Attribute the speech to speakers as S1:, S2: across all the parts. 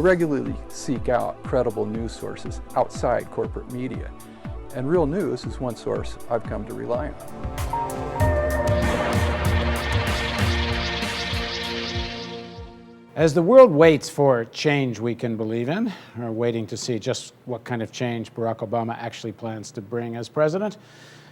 S1: regularly seek out credible news sources outside corporate media, and real news is one source I've come to rely on.
S2: As the world waits for change we can believe in, or waiting to see just what kind of change Barack Obama actually plans to bring as president,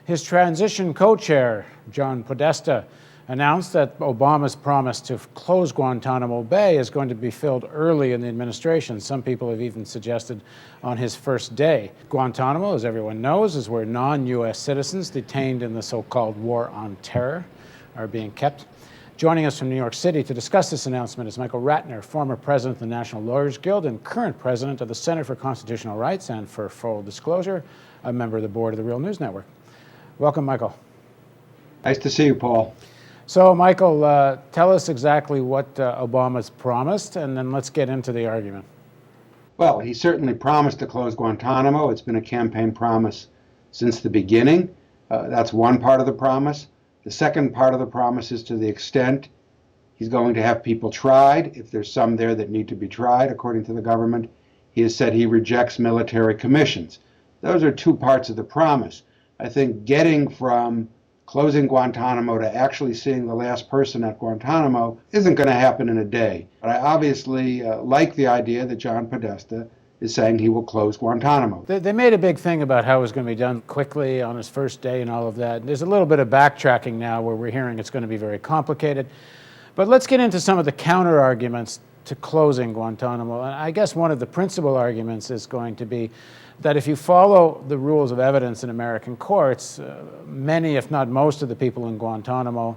S2: his transition co-chair, John Podesta, announced that Obama's promise to close Guantanamo Bay is going to be filled early in the administration. Some people have even suggested on his first day. Guantanamo, as everyone knows, is where non-U.S. citizens detained in the so-called War on Terror are being kept. Joining us from New York City to discuss this announcement is Michael Ratner, former president of the National Lawyers Guild and current president of the Center for Constitutional Rights, and for full disclosure, a member of the board of the Real News Network. Welcome, Michael.
S3: Nice to see you, Paul.
S2: So, Michael, tell us exactly what Obama's promised, and then let's get into the argument.
S3: Well, he certainly promised to close Guantanamo. It's been a campaign promise since the beginning. That's one part of the promise. The second part of the promise is to the extent he's going to have people tried, if there's some there that need to be tried, according to the government. He has said he rejects military commissions. Those are two parts of the promise. I think getting from closing Guantanamo to actually seeing the last person at Guantanamo isn't going to happen in a day. But I obviously like the idea that John Podesta is saying he will close Guantanamo.
S2: They made a big thing about how it was going to be done quickly on his first day and all of that. There's a little bit of backtracking now where we're hearing it's going to be very complicated. But let's get into some of the counter arguments to closing Guantanamo. And I guess one of the principal arguments is going to be that if you follow the rules of evidence in American courts, many, if not most, of the people in Guantanamo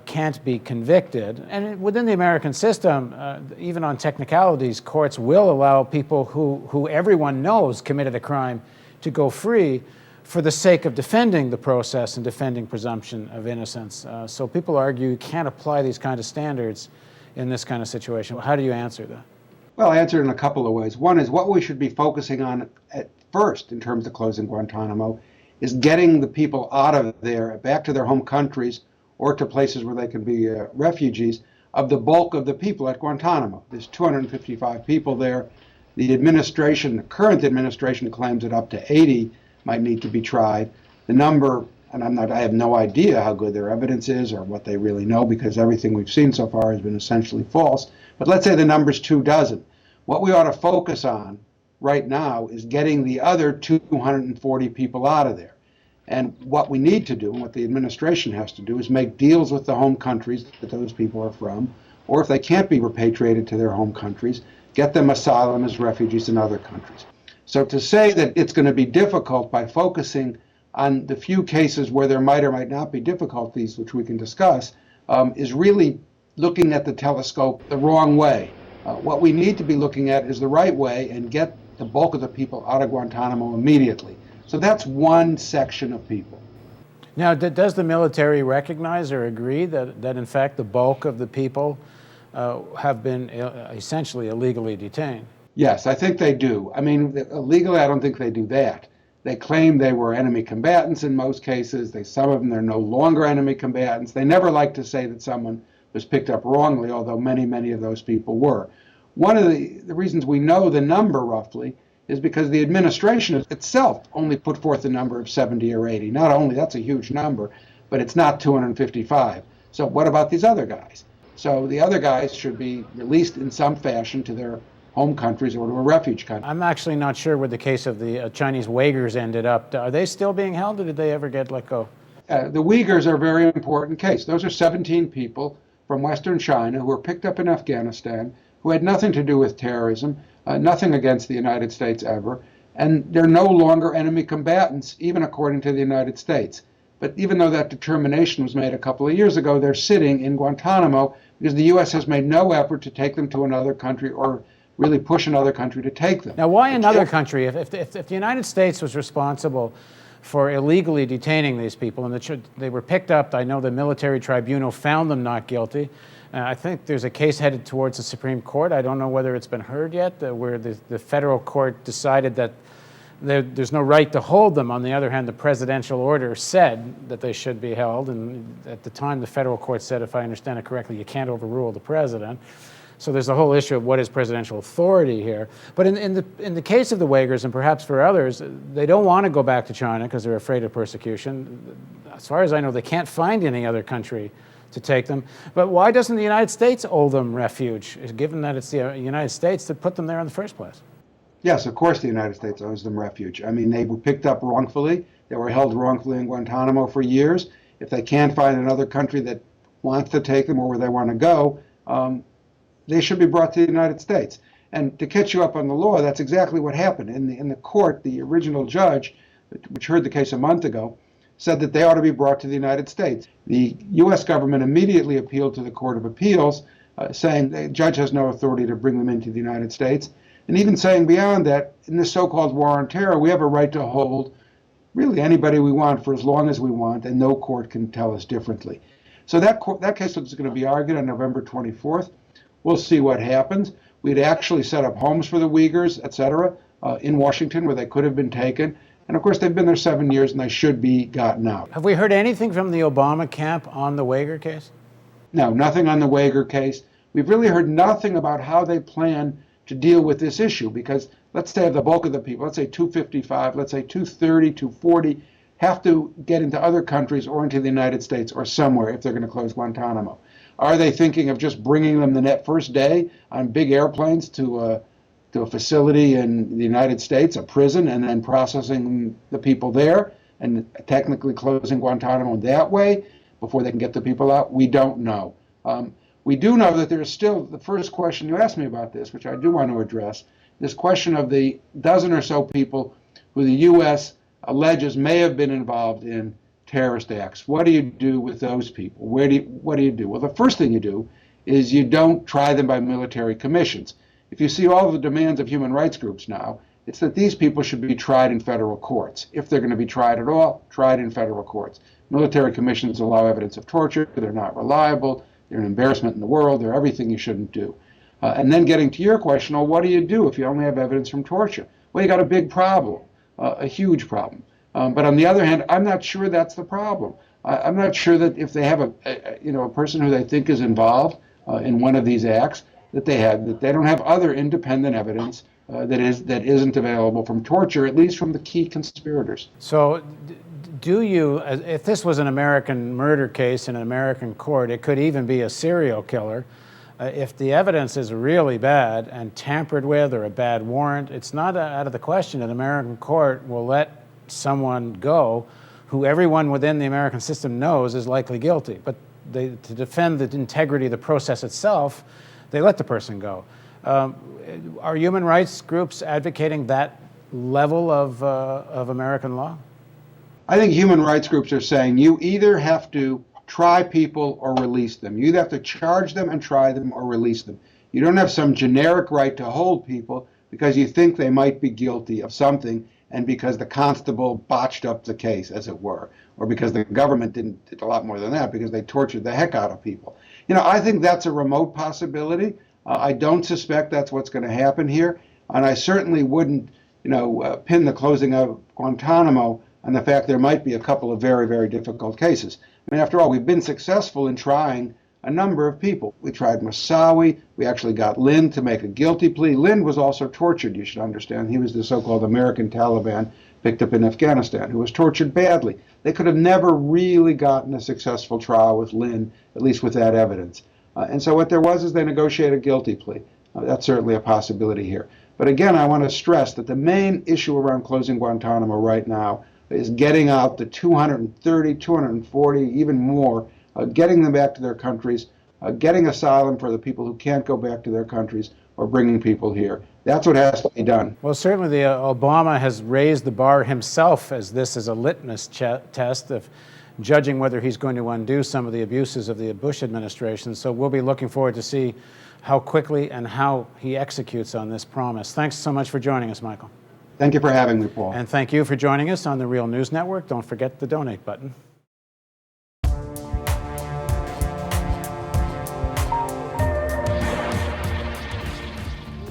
S2: can't be convicted. And within the American system, even on technicalities, courts will allow people who everyone knows committed a crime to go free for the sake of defending the process and defending presumption of innocence. So people argue you can't apply these kind of standards in this kind of situation. How do you answer that?
S3: Well, I answer it in a couple of ways. One is what we should be focusing on at first in terms of closing Guantanamo is getting the people out of there, back to their home countries, or to places where they can be refugees, of the bulk of the people at Guantanamo. There's 255 people there. The administration, the current administration, claims that up to 80 might need to be tried. The number, and I have no idea how good their evidence is or what they really know, because everything we've seen so far has been essentially false. But let's say the number's 24. What we ought to focus on right now is getting the other 240 people out of there. And what we need to do, and what the administration has to do, is make deals with the home countries that those people are from, or if they can't be repatriated to their home countries, get them asylum as refugees in other countries. So to say that it's going to be difficult by focusing on the few cases where there might or might not be difficulties, which we can discuss, is really looking at the telescope the wrong way. What we need to be looking at is the right way and get the bulk of the people out of Guantanamo immediately. So that's one section of people.
S2: Now, does the military recognize or agree that in fact the bulk of the people have been essentially illegally detained?
S3: Yes, I think they do. I mean, illegally, I don't think they do that. They claim they were enemy combatants in most cases. Some of them, they're no longer enemy combatants. They never like to say that someone was picked up wrongly, although many of those people were. One of the reasons we know the number roughly is because the administration itself only put forth a number of 70 or 80. Not only, that's a huge number, but it's not 255. So what about these other guys? So the other guys should be released in some fashion to their home countries or to a refuge country.
S2: I'm actually not sure where the case of the Chinese Uyghurs ended up. Are they still being held, or did they ever get let go?
S3: The Uyghurs are a very important case. Those are 17 people from Western China who were picked up in Afghanistan, who had nothing to do with terrorism, nothing against the United States ever, and they're no longer enemy combatants, even according to the United States. But even though that determination was made a couple of years ago, they're sitting in Guantanamo because the U.S. has made no effort to take them to another country or really push another country to take them.
S2: Now, why another country? If the United States was responsible for illegally detaining these people, and they were picked up, I know the military tribunal found them not guilty. I think there's a case headed towards the Supreme Court. I don't know whether it's been heard yet, where the federal court decided that there's no right to hold them. On the other hand, the presidential order said that they should be held, and at the time the federal court said, if I understand it correctly, you can't overrule the president. So there's the whole issue of what is presidential authority here. But in the case of the Uyghurs, and perhaps for others, they don't want to go back to China because they're afraid of persecution. As far as I know, they can't find any other country to take them. But why doesn't the United States owe them refuge, given that it's the United States that put them there in the first place?
S3: Yes, of course the United States owes them refuge. I mean, they were picked up wrongfully. They were held wrongfully in Guantanamo for years. If they can't find another country that wants to take them or where they want to go, they should be brought to the United States. And to catch you up on the law, that's exactly what happened. In the court, the original judge, which heard the case a month ago, said that they ought to be brought to the United States. The U.S. government immediately appealed to the Court of Appeals, saying the judge has no authority to bring them into the United States, and even saying beyond that, in this so-called war on terror, we have a right to hold really anybody we want for as long as we want, and no court can tell us differently. So that case is going to be argued on November 24th. We'll see what happens. We'd actually set up homes for the Uyghurs, et cetera, in Washington where they could have been taken. And of course, they've been there 7 years and they should be gotten out.
S2: Have we heard anything from the Obama camp on the Uyghur case?
S3: No, nothing on the Uyghur case. We've really heard nothing about how they plan to deal with this issue, because let's say the bulk of the people, let's say 255, let's say 230, 240, have to get into other countries or into the United States or somewhere if they're going to close Guantanamo. Are they thinking of just bringing them the first day on big airplanes to a facility in the United States, a prison, and then processing the people there and technically closing Guantanamo that way before they can get the people out? We don't know. We do know that there's still, the first question you asked me about this, which I do want to address, this question of the dozen or so people who the U.S. alleges may have been involved in terrorist acts. What do you do with those people? What do you do? Well, the first thing you do is you don't try them by military commissions. If you see all the demands of human rights groups now, it's that these people should be tried in federal courts. If they're going to be tried at all, tried in federal courts. Military commissions allow evidence of torture. They're not reliable. They're an embarrassment in the world. They're everything you shouldn't do. And then getting to your question, well, what do you do if you only have evidence from torture? Well, you got a big problem, a huge problem. But on the other hand, I'm not sure that's the problem. I'm not sure that if they have a person who they think is involved in one of these acts, that they don't have other independent evidence that isn't available from torture, at least from the key conspirators.
S2: So do you, if this was an American murder case in an American court, it could even be a serial killer. If the evidence is really bad and tampered with or a bad warrant, it's not out of the question an American court will let someone go who everyone within the American system knows is likely guilty. But to defend the integrity of the process itself, they let the person go. Are human rights groups advocating that level of American law?
S3: I think human rights groups are saying you either have to try people or release them. You either have to charge them and try them or release them. You don't have some generic right to hold people because you think they might be guilty of something and because the constable botched up the case, as it were, or because the government did a lot more than that, because they tortured the heck out of people. I think that's a remote possibility. I don't suspect that's what's going to happen here, and I certainly wouldn't, pin the closing of Guantanamo on the fact there might be a couple of very, very difficult cases. I mean, after all, we've been successful in trying a number of people. We tried Moussaoui. We actually got Lind to make a guilty plea. Lind was also tortured, you should understand. He was the so-called American Taliban picked up in Afghanistan, who was tortured badly. They could have never really gotten a successful trial with Lind, at least with that evidence. And so what there was is they negotiated a guilty plea. That's certainly a possibility here. But again, I want to stress that the main issue around closing Guantanamo right now is getting out the 230, 240, even more, getting them back to their countries, getting asylum for the people who can't go back to their countries, or bringing people here. That's what has to be done.
S2: Well, certainly Obama has raised the bar himself as this is a litmus test of judging whether he's going to undo some of the abuses of the Bush administration. So we'll be looking forward to see how quickly and how he executes on this promise. Thanks so much for joining us, Michael.
S3: Thank you for having me, Paul.
S2: And thank you for joining us on the Real News Network. Don't forget the donate button.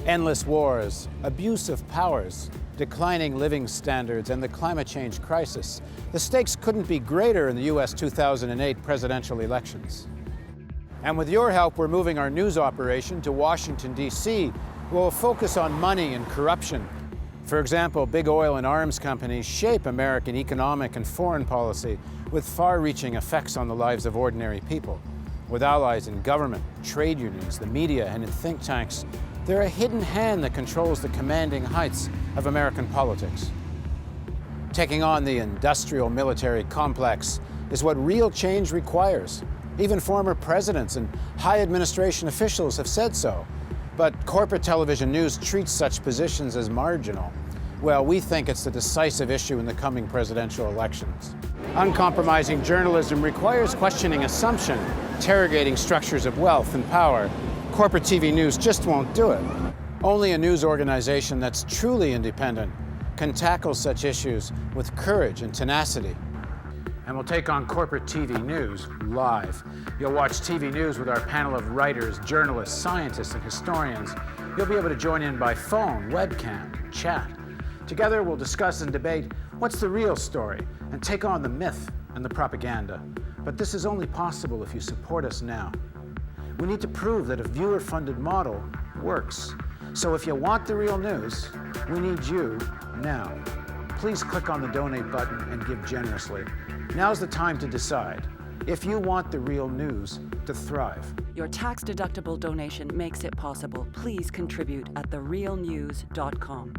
S2: Endless wars, abuse of powers, declining living standards, and the climate change crisis. The stakes couldn't be greater in the U.S. 2008 presidential elections. And with your help, we're moving our news operation to Washington, D.C., where we'll focus on money and corruption. For example, big oil and arms companies shape American economic and foreign policy with far-reaching effects on the lives of ordinary people. With allies in government, trade unions, the media, and in think tanks, they're a hidden hand that controls the commanding heights of American politics. Taking on the industrial military complex is what real change requires. Even former presidents and high administration officials have said so. But corporate television news treats such positions as marginal. Well, we think it's the decisive issue in the coming presidential elections. Uncompromising journalism requires questioning assumption, interrogating structures of wealth and power. Corporate TV news just won't do it. Only a news organization that's truly independent can tackle such issues with courage and tenacity. And we'll take on corporate TV news live. You'll watch TV news with our panel of writers, journalists, scientists, and historians. You'll be able to join in by phone, webcam, chat. Together, we'll discuss and debate what's the real story and take on the myth and the propaganda. But this is only possible if you support us now. We need to prove that a viewer-funded model works. So if you want the real news, we need you now. Please click on the donate button and give generously. Now's the time to decide if you want the real news to thrive.
S4: Your tax-deductible donation makes it possible. Please contribute at therealnews.com.